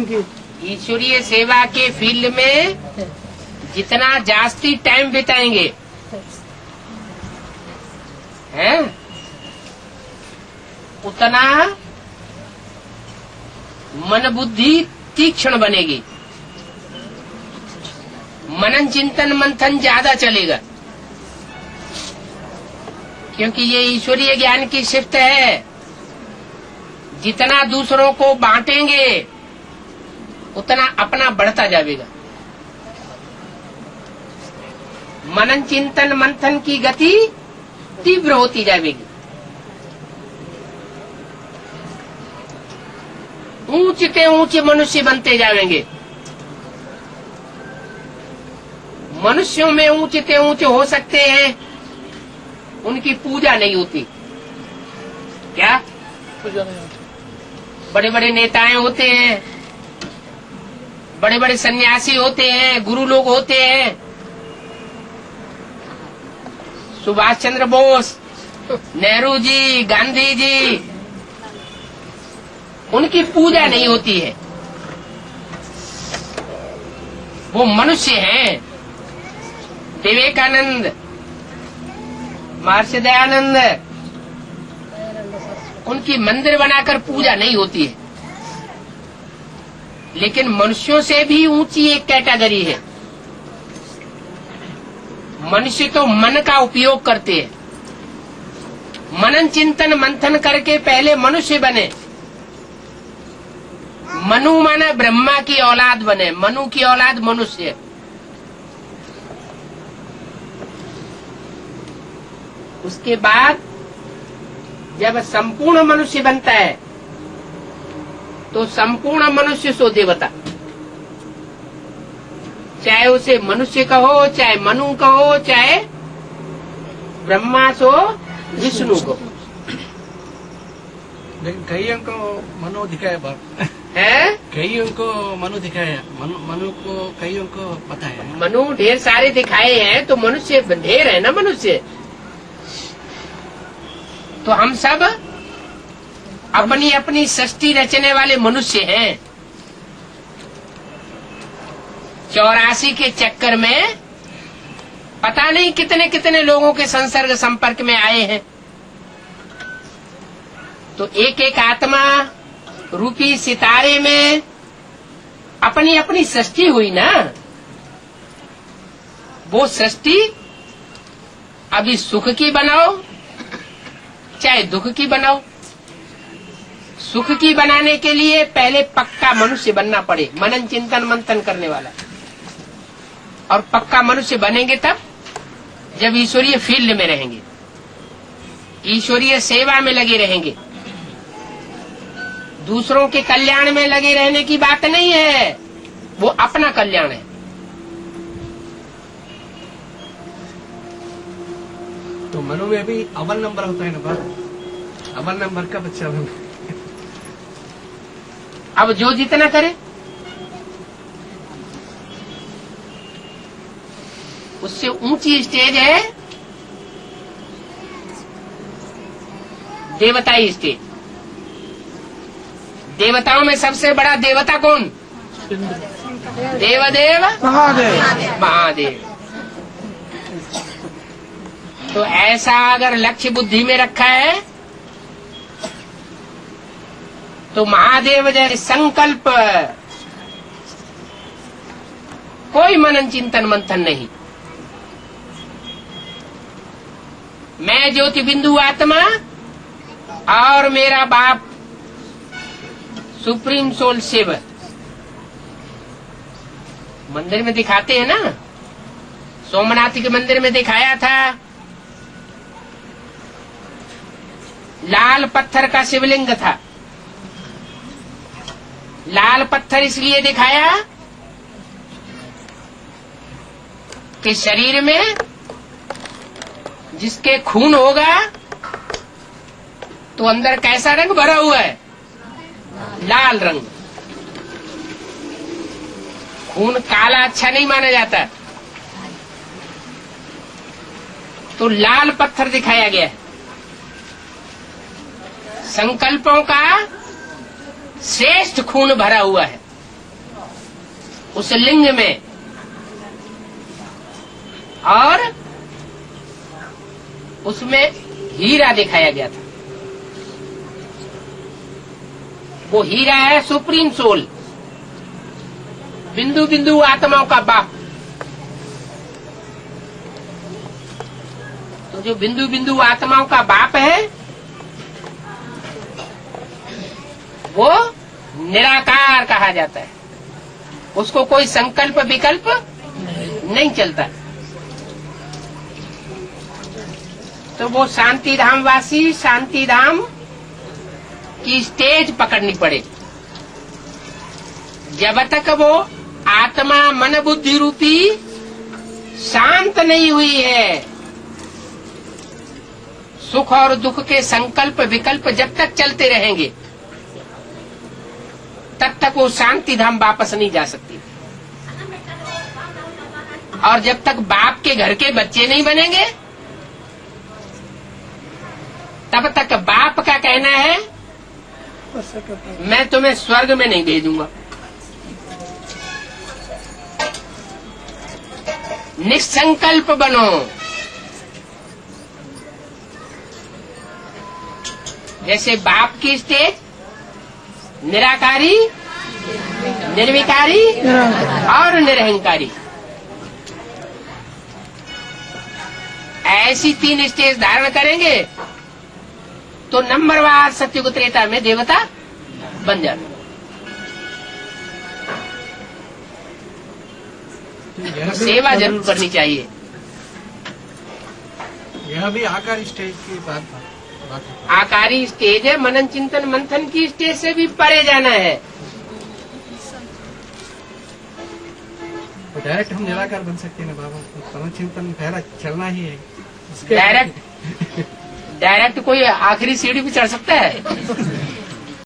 ईश्वरीय सेवा के फील्ड में जितना जास्ती टाइम बिताएंगे हैं, उतना मन बुद्धि तीक्ष्ण बनेगी, मनन चिंतन मंथन ज्यादा चलेगा, क्योंकि ये ईश्वरीय ज्ञान की शिफ्ट है। जितना दूसरों को बांटेंगे उतना अपना बढ़ता जाएगा। मनन चिंतन मंथन की गति तीव्र होती जाएगी, ऊंचे ऊंचे मनुष्य बनते जाएंगे। मनुष्यों में ऊंचे ऊंचे हो सकते हैं, उनकी पूजा नहीं होती। क्या पूजा नहीं होती? बड़े बड़े नेताएं होते हैं, बड़े बड़े सन्यासी होते हैं, गुरु लोग होते हैं, सुभाष चंद्र बोस, नेहरू जी, गांधी जी, उनकी पूजा नहीं होती है। वो मनुष्य हैं। विवेकानंद, महर्षि दयानंद, उनकी मंदिर बनाकर पूजा नहीं होती है। लेकिन मनुष्यों से भी ऊंची एक कैटेगरी है। मनुष्य तो मन का उपयोग करते हैं, मनन चिंतन मंथन करके पहले मनुष्य बने। मनु माने ब्रह्मा की औलाद बने, मनु की औलाद मनुष्य। उसके बाद जब संपूर्ण मनुष्य बनता है तो संपूर्ण मनुष्य सो देवता। चाहे उसे मनुष्य कहो, चाहे मनु कहो, चाहे ब्रह्मा सो विष्णु को। लेकिन कईयों को मनु दिखाया बाप है, कईयों को मनु दिखाया, मनु को कईयों को पता है। मनु ढेर सारे दिखाए हैं, तो मनुष्य ढेर है ना मनुष्य। तो हम सब अपनी अपनी सृष्टि रचने वाले मनुष्य हैं। 84 के चक्कर में पता नहीं कितने कितने लोगों के संसर्ग संपर्क में आए हैं। तो एक एक आत्मा रूपी सितारे में अपनी अपनी सृष्टि हुई ना। वो सृष्टि अभी सुख की बनाओ चाहे दुख की बनाओ, सुख की बनाने के लिए पहले पक्का मनुष्य बनना पड़े, मनन चिंतन मंथन करने वाला। और पक्का मनुष्य बनेंगे तब जब ईश्वरीय फील्ड में रहेंगे, ईश्वरीय सेवा में लगे रहेंगे। दूसरों के कल्याण में लगे रहने की बात नहीं है, वो अपना कल्याण है। तो मनु में भी अव्वल नंबर होता है ना बाप, अव्वल नंबर का बच्चा बन। अब जो जितना करे उससे ऊंची स्टेज है देवताई स्टेज। देवताओं में सबसे बड़ा देवता कौन? देवदेव महादेव। महादेव। तो ऐसा अगर लक्ष्य बुद्धि में रखा है तो महादेव जैसे संकल्प, कोई मनन चिंतन मंथन नहीं। मैं ज्योति बिंदु आत्मा और मेरा बाप सुप्रीम सोल शिव। मंदिर में दिखाते हैं ना, सोमनाथ के मंदिर में दिखाया था, लाल पत्थर का शिवलिंग था। लाल पत्थर इसलिए दिखाया कि शरीर में जिसके खून होगा तो अंदर कैसा रंग भरा हुआ है? लाल रंग। खून काला अच्छा नहीं माना जाता, तो लाल पत्थर दिखाया गया है। संकल्पों का श्रेष्ठ खून भरा हुआ है। उस लिंग में, और उसमें हीरा दिखाया गया था। वो हीरा है सुप्रीम सोल, बिंदु बिंदु आत्माओं का बाप। तो जो बिंदु बिंदु आत्माओं का बाप है वो निराकार कहा जाता है। उसको कोई संकल्प विकल्प नहीं चलता। तो वो शांति धाम वासी शांति धाम की स्टेज पकड़नी पड़े। जब तक वो आत्मा मन बुद्धि रूपी शांत नहीं हुई है, सुख और दुख के संकल्प विकल्प जब तक चलते रहेंगे तब तक वो शांति धाम वापस नहीं जा सकती। और जब तक बाप के घर के बच्चे नहीं बनेंगे तब तक बाप का कहना है मैं तुम्हें स्वर्ग में नहीं भेजूंगा। निसंकल्प बनो। जैसे बाप की स्टेज निराकारी, निर्विकारी और निरहंकारी, ऐसी 3 स्टेज धारण करेंगे तो नंबरवार सत्युग त्रेता में देवता बन जाते। तो सेवा जरूर करनी चाहिए। यह भी आकार स्टेज की बात है। आकारी स्टेज है, मनन चिंतन मंथन की स्टेज से भी परे जाना है। तो डायरेक्ट हम निराकार बन सकते हैं ना बाबा, मनन चिंतन पहला चलना ही है। डायरेक्ट कोई आखिरी सीढ़ी भी चढ़ सकता है।